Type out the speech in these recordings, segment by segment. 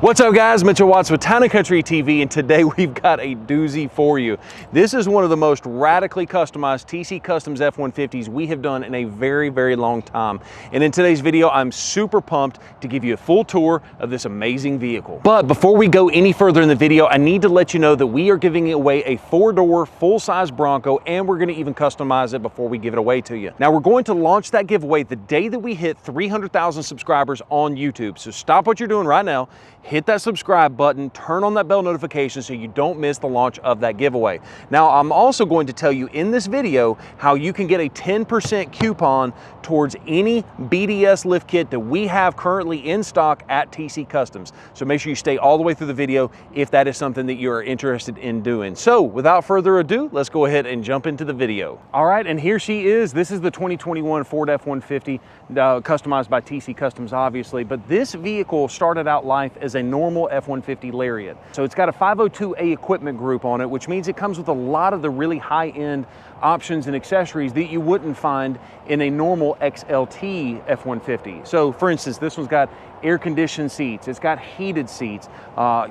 What's up guys, Mitchell Watts with Town & Country TV, and today we've got a doozy for you. This is one of the most radically customized TC Customs F-150s we have done in a very, very long time. And in today's video, I'm super pumped to give you a full tour of this amazing vehicle. But before we go any further in the video, I need to let you know that we are giving away a 4-door full-size Bronco, and we're gonna even customize it before we give it away to you. Now we're going to launch that giveaway the day that we hit 300,000 subscribers on YouTube. So stop what you're doing right now, hit that subscribe button, turn on that bell notification so you don't miss the launch of that giveaway. Now, I'm also going to tell you in this video how you can get a 10% coupon towards any BDS lift kit that we have currently in stock at TC Customs. So make sure you stay all the way through the video if that is something that you are interested in doing. So without further ado, let's go ahead and jump into the video. All right, and here she is. This is the 2021 Ford F-150, customized by TC Customs, obviously, but this vehicle started out life as a normal F-150 Lariat. So it's got a 502A equipment group on it, which means it comes with a lot of the really high-end options and accessories that you wouldn't find in a normal XLT F-150. So for instance, this one's got air-conditioned seats, it's got heated seats.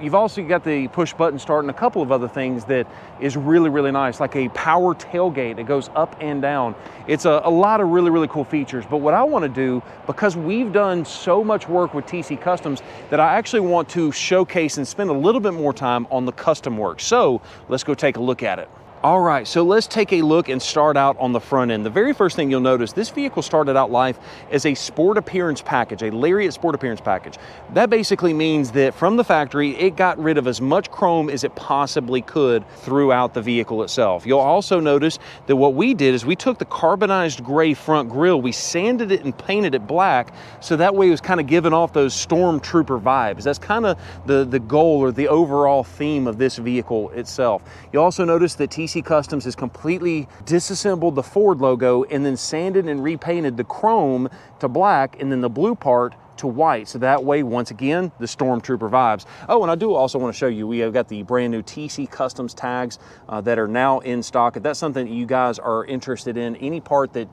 You've also got the push button start and a couple of other things that is really, really nice, like a power tailgate. It goes up and down. It's a lot of really, really cool features. But what I want to do, because we've done so much work with TC Customs, that I actually want to showcase and spend a little bit more time on the custom work. So let's go take a look at it. All right, so let's take a look and start out on the front end. The very first thing you'll notice, this vehicle started out life as a sport appearance package, a Lariat sport appearance package. That basically means that from the factory, it got rid of as much chrome as it possibly could throughout the vehicle itself. You'll also notice that what we did is we took the carbonized gray front grille, we sanded it and painted it black, so that way it was kind of giving off those stormtrooper vibes. That's kind of the goal or the overall theme of this vehicle itself. You'll also notice that TC Customs has completely disassembled the Ford logo and then sanded and repainted the chrome to black and then the blue part to white. So that way, once again, the Stormtrooper vibes. Oh, and I do also want to show you, we have got the brand new TC Customs tags that are now in stock. If that's something that you guys are interested in, any part that,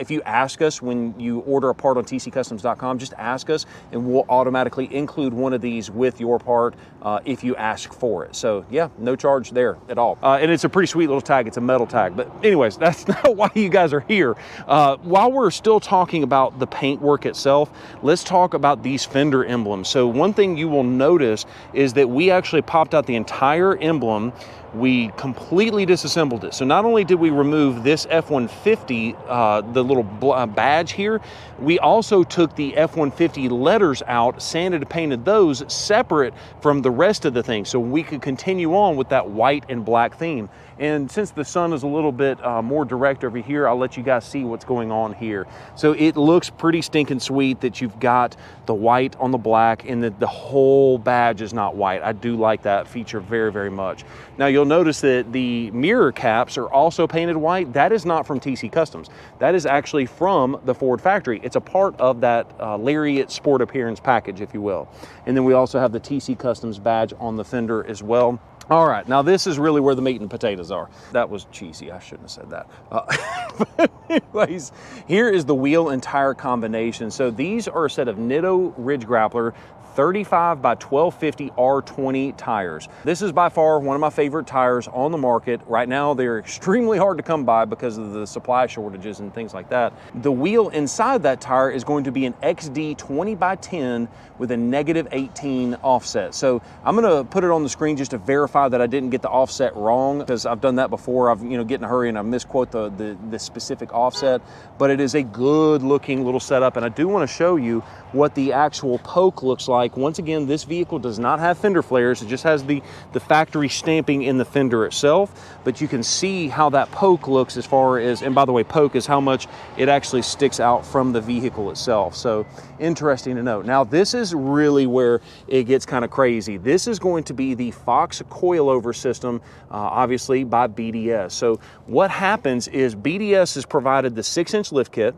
if you ask us when you order a part on tccustoms.com, just ask us and we'll automatically include one of these with your part if you ask for it. So yeah, no charge there at all. And it's a pretty sweet little tag. It's a metal tag. But anyways, that's not why you guys are here. While we're still talking about the paint work itself, let's talk about these fender emblems. So one thing you will notice is that we actually popped out the entire emblem. We completely disassembled it. So not only did we remove this F-150, the little badge here, we also took the F-150 letters out, sanded and painted those separate from the rest of the thing so we could continue on with that white and black theme. And since the sun is a little bit more direct over here, I'll let you guys see what's going on here. So it looks pretty stinking sweet that you've got the white on the black and that the whole badge is not white. I do like that feature very, very much. Now you'll notice that the mirror caps are also painted white. That is not from TC Customs. That is actually from the Ford factory. It's a part of that Lariat sport appearance package, if you will. And then we also have the TC Customs badge on the fender as well. All right, now this is really where the meat and potatoes are. That was cheesy, I shouldn't have said that. But anyways, here is the wheel and tire combination. So these are a set of Nitto Ridge Grappler 35 by 1250 R20 tires. This is by far one of my favorite tires on the market. Right now, they're extremely hard to come by because of the supply shortages and things like that. The wheel inside that tire is going to be an XD 20 by 10 with a -18 offset. So I'm gonna put it on the screen just to verify that I didn't get the offset wrong, because I've done that before. I've get in a hurry and I misquote the specific offset, but it is a good looking little setup. And I do wanna show you what the actual poke looks like. Once again, this vehicle does not have fender flares. It just has the factory stamping in the fender itself, but you can see how that poke looks as far as, and by the way, poke is how much it actually sticks out from the vehicle itself. So interesting to note. Now this is really where it gets kind of crazy. This is going to be the Fox coilover system, obviously by BDS. So what happens is BDS has provided the 6-inch lift kit,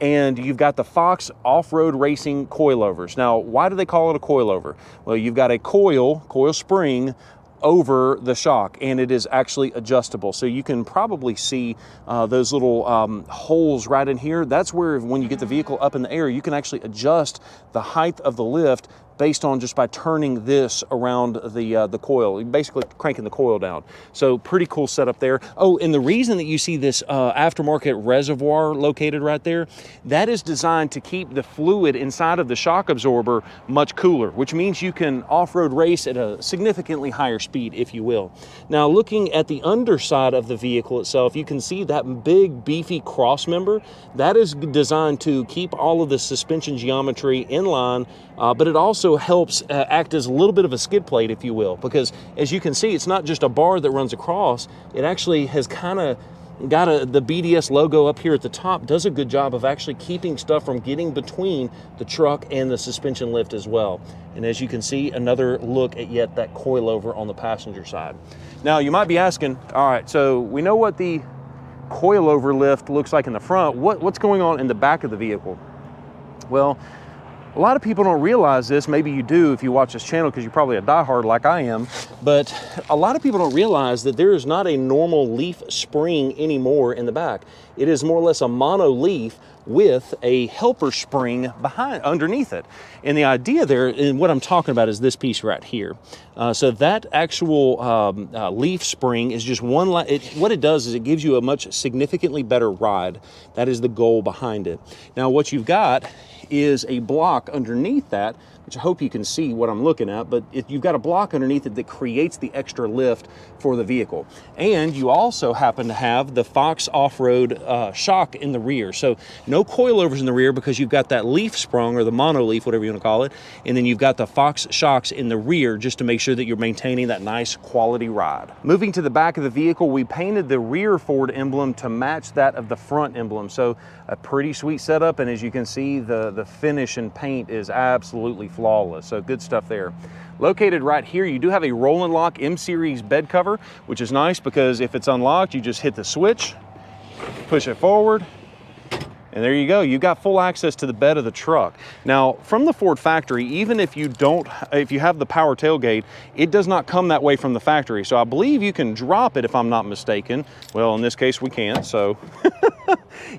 and you've got the Fox off-road racing coilovers. Now, why do they call it a coilover? Well, you've got a coil spring over the shock, and it is actually adjustable. So you can probably see those little holes right in here. That's where when you get the vehicle up in the air, you can actually adjust the height of the lift based on just by turning this around the coil, basically cranking the coil down. So pretty cool setup there. Oh, and the reason that you see this aftermarket reservoir located right there, that is designed to keep the fluid inside of the shock absorber much cooler, which means you can off-road race at a significantly higher speed, if you will. Now, looking at the underside of the vehicle itself, you can see that big beefy cross member. That is designed to keep all of the suspension geometry in line, but it also helps act as a little bit of a skid plate, if you will, because as you can see, it's not just a bar that runs across. It actually has kind of got the BDS logo up here at the top, does a good job of actually keeping stuff from getting between the truck and the suspension lift as well. And as you can see, another look at yet that coilover on the passenger side. Now, you might be asking, all right, so we know what the coilover lift looks like in the front. What's going on in the back of the vehicle? Well, a lot of people don't realize this. Maybe you do if you watch this channel because you're probably a diehard like I am, but a lot of people don't realize that there is not a normal leaf spring anymore in the back. It is more or less a mono leaf with a helper spring underneath it. And the idea there, and what I'm talking about, is this piece right here. So that actual leaf spring is just one, what it does is it gives you a much significantly better ride. That is the goal behind it. Now, what you've got is a block underneath that, which I hope you can see what I'm looking at, but you've got a block underneath it that creates the extra lift for the vehicle. And you also happen to have the Fox off-road shock in the rear. So no coilovers in the rear because you've got that leaf sprung, or the mono leaf, whatever you want to call it, and then you've got the Fox shocks in the rear just to make sure that you're maintaining that nice quality ride. Moving to the back of the vehicle, we painted the rear Ford emblem to match that of the front emblem. So a pretty sweet setup, and as you can see, the finish and paint is absolutely flawless. So good stuff there. Located right here, you do have a roll and lock M-Series bed cover, which is nice because if it's unlocked, you just hit the switch, push it forward, and there you go. You got full access to the bed of the truck. Now, from the Ford factory, even if you have the power tailgate, it does not come that way from the factory. So I believe you can drop it, if I'm not mistaken. Well, in this case, we can't, so.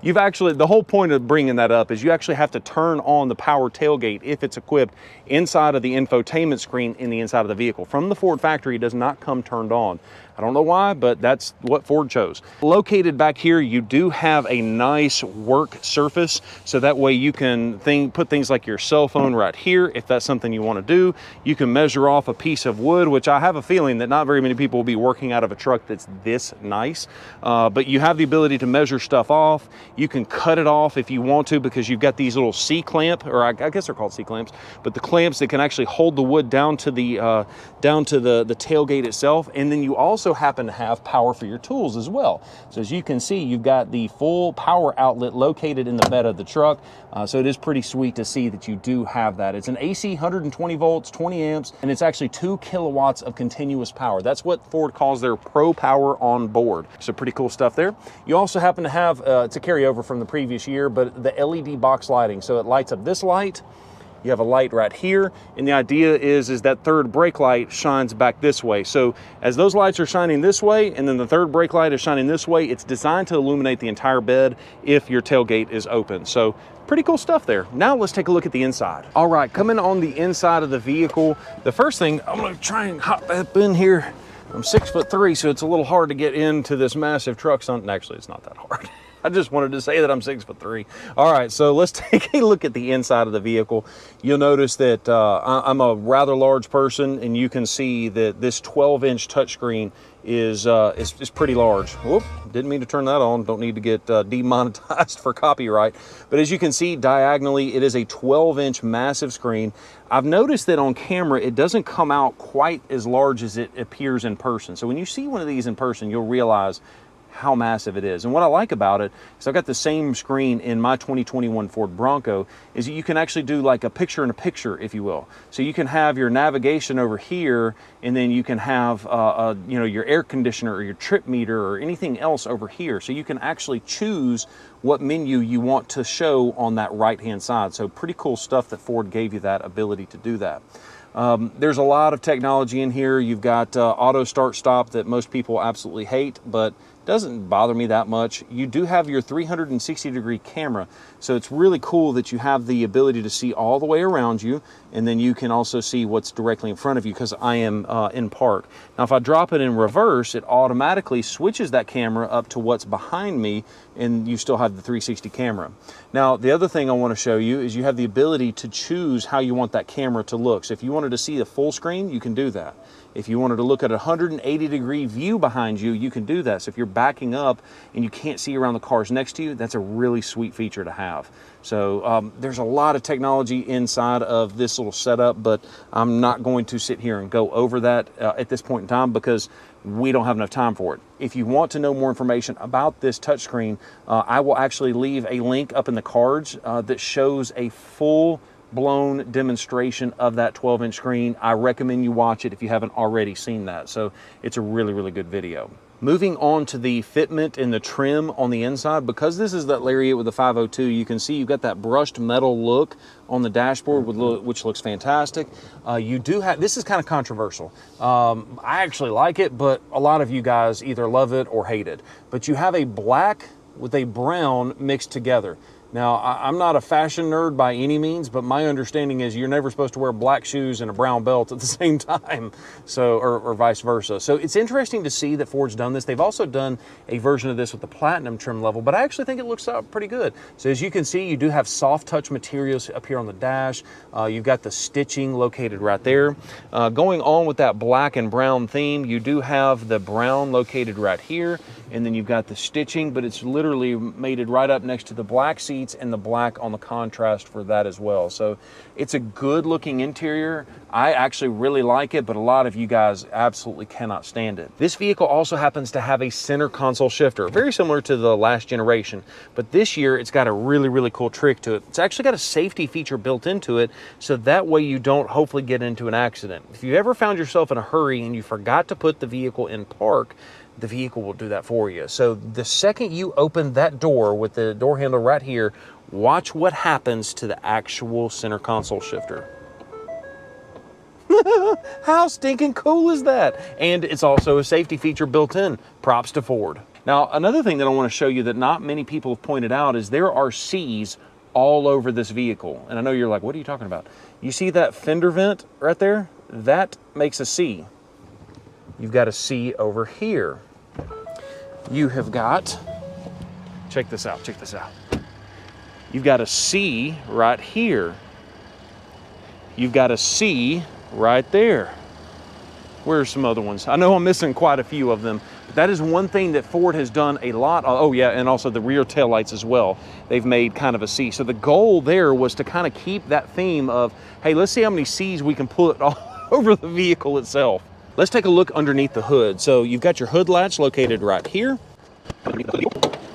The whole point of bringing that up is you actually have to turn on the power tailgate if it's equipped inside of the infotainment screen in the inside of the vehicle. From the Ford factory, it does not come turned on. I don't know why, but that's what Ford chose. Located back here, you do have a nice work surface, so that way you can put things like your cell phone right here if that's something you want to do. You can measure off a piece of wood, which I have a feeling that not very many people will be working out of a truck that's this nice, but you have the ability to measure stuff off. You can cut it off if you want to because you've got these little C-clamp, or I guess they're called C-clamps, but the clamps that can actually hold the wood down to the tailgate itself. And then you also happen to have power for your tools as well. So as you can see, you've got the full power outlet located in the bed of the truck. So it is pretty sweet to see that you do have that. It's an AC 120 volts, 20 amps, and it's actually 2 kilowatts of continuous power. That's what Ford calls their Pro Power on board. So pretty cool stuff there. You also happen to have, it's a carryover from the previous year, but the LED box lighting. So it lights up this light. You have a light right here, and the idea is that third brake light shines back this way. So as those lights are shining this way, and then the third brake light is shining this way, it's designed to illuminate the entire bed if your tailgate is open. So pretty cool stuff there. Now let's take a look at the inside. All right, coming on the inside of the vehicle, the first thing, I'm gonna try and hop up in here. I'm 6'3", so it's a little hard to get into this massive truck. Actually, it's not that hard. I just wanted to say that I'm 6'3". All right, so let's take a look at the inside of the vehicle. You'll notice that I'm a rather large person, and you can see that this 12-inch touchscreen is pretty large. Whoop, didn't mean to turn that on. Don't need to get demonetized for copyright. But as you can see diagonally, it is a 12-inch massive screen. I've noticed that on camera, it doesn't come out quite as large as it appears in person. So when you see one of these in person, you'll realize how massive it is. And what I like about it is I've got the same screen in my 2021 Ford Bronco, is that you can actually do like a picture-in-a-picture, if you will. So you can have your navigation over here, and then you can have your air conditioner or your trip meter or anything else over here. So you can actually choose what menu you want to show on that right-hand side. So pretty cool stuff that Ford gave you that ability to do that. There's a lot of technology in here. You've got auto start stop that most people absolutely hate, but Doesn't bother me that much. You do have your 360-degree camera, so it's really cool that you have the ability to see all the way around you, and then you can also see what's directly in front of you, because I am in park. Now if I drop it in reverse, it automatically switches that camera up to what's behind me, and you still have the 360 camera. Now the other thing I want to show you is you have the ability to choose how you want that camera to look. So if you wanted to see a full screen, you can do that. If you wanted to look at a 180-degree view behind you, you can do that. So if you're backing up and you can't see around the cars next to you, that's a really sweet feature to have. So there's a lot of technology inside of this little setup, but I'm not going to sit here and go over that at this point in time, because we don't have enough time for it. If you want to know more information about this touchscreen, I will actually leave a link up in the cards that shows a full-blown demonstration of that 12-inch screen. I recommend you watch it if you haven't already seen that. So it's a really, really good video. Moving on to the fitment and the trim on the inside, because this is that Lariat with the 502, you can see you've got that brushed metal look on the dashboard, which looks fantastic. You do have, this is kind of controversial. I actually like it, but a lot of you guys either love it or hate it. But you have a black with a brown mixed together. Now, I'm not a fashion nerd by any means, but my understanding is you're never supposed to wear black shoes and a brown belt at the same time, so or vice versa. So it's interesting to see that Ford's done this. They've also done a version of this with the platinum trim level, but I actually think it looks pretty good. So as you can see, you do have soft touch materials up here on the dash. You've got the stitching located right there. Going on with that black and brown theme, you do have the brown located right here, and then you've got the stitching, but it's literally mated right up next to the black seats and the black on the contrast for that as well. So it's a good looking interior. I actually really like it, but a lot of you guys absolutely cannot stand it. This vehicle also happens to have a center console shifter, very similar to the last generation, but this year it's got a really, really cool trick to it. It's actually got a safety feature built into it, so that way you don't hopefully get into an accident. If you ever found yourself in a hurry and you forgot to put the vehicle in park, the vehicle will do that for you. So the second you open that door with the door handle right here, watch what happens to the actual center console shifter. How stinking cool is that? And it's also a safety feature built in. Props to Ford. Now, another thing that I want to show you that not many people have pointed out is there are C's all over this vehicle. And I know you're like, what are you talking about? You see that fender vent right there? That makes a C. You've got a C over here. You have got, check this out, check this out. You've got a C right here. You've got a C right there. Where are some other ones? I know I'm missing quite a few of them, but that is one thing that Ford has done a lot. Oh yeah, and also the rear taillights as well. They've made kind of a C. So the goal there was to kind of keep that theme of, hey, let's see how many C's we can put all over the vehicle itself. Let's take a look underneath the hood. So you've got your hood latch located right here.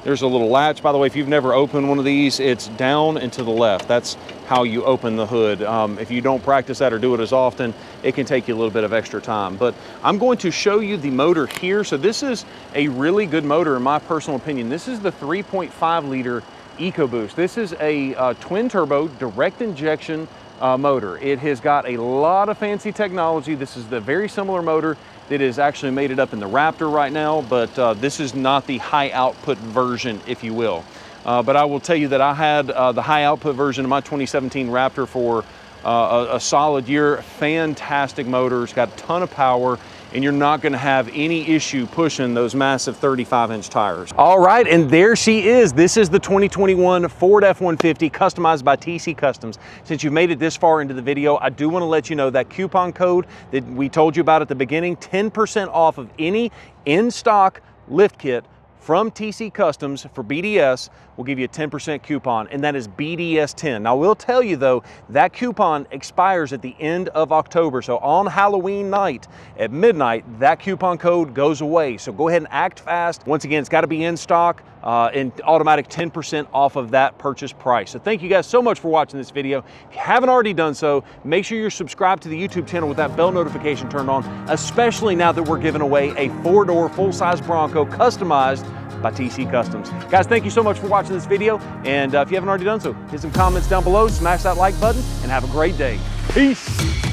There's a little latch. By the way, if you've never opened one of these, it's down and to the left. That's how you open the hood. If you don't practice that or do it as often, it can take you a little bit of extra time. But I'm going to show you the motor here. So this is a really good motor in my personal opinion. This is the 3.5 liter EcoBoost. This is a twin turbo direct injection motor. It has got a lot of fancy technology. This is the very similar motor that is actually mated up in the Raptor right now, but this is not the high output version, if you will. But I will tell you that I had the high output version of my 2017 Raptor for a solid year. Fantastic motor. It's got a ton of power, and you're not going to have any issue pushing those massive 35-inch tires. All right, and there she is. This is the 2021 Ford F-150 customized by TC Customs. Since you've made it this far into the video, I do want to let you know that coupon code that we told you about at the beginning, 10% off of any in-stock lift kit from TC Customs for BDS will give you a 10% coupon, and that is BDS10. Now, we'll tell you though, that coupon expires at the end of October. So on Halloween night at midnight, that coupon code goes away. So go ahead and act fast. Once again, it's got to be in stock and automatic 10% off of that purchase price. So thank you guys so much for watching this video. If you haven't already done so, make sure you're subscribed to the YouTube channel with that bell notification turned on, especially now that we're giving away a 4-door full-size Bronco customized by TC Customs. Guys, thank you so much for watching this video, and if you haven't already done so, hit some comments down below, smash that like button, and have a great day. Peace.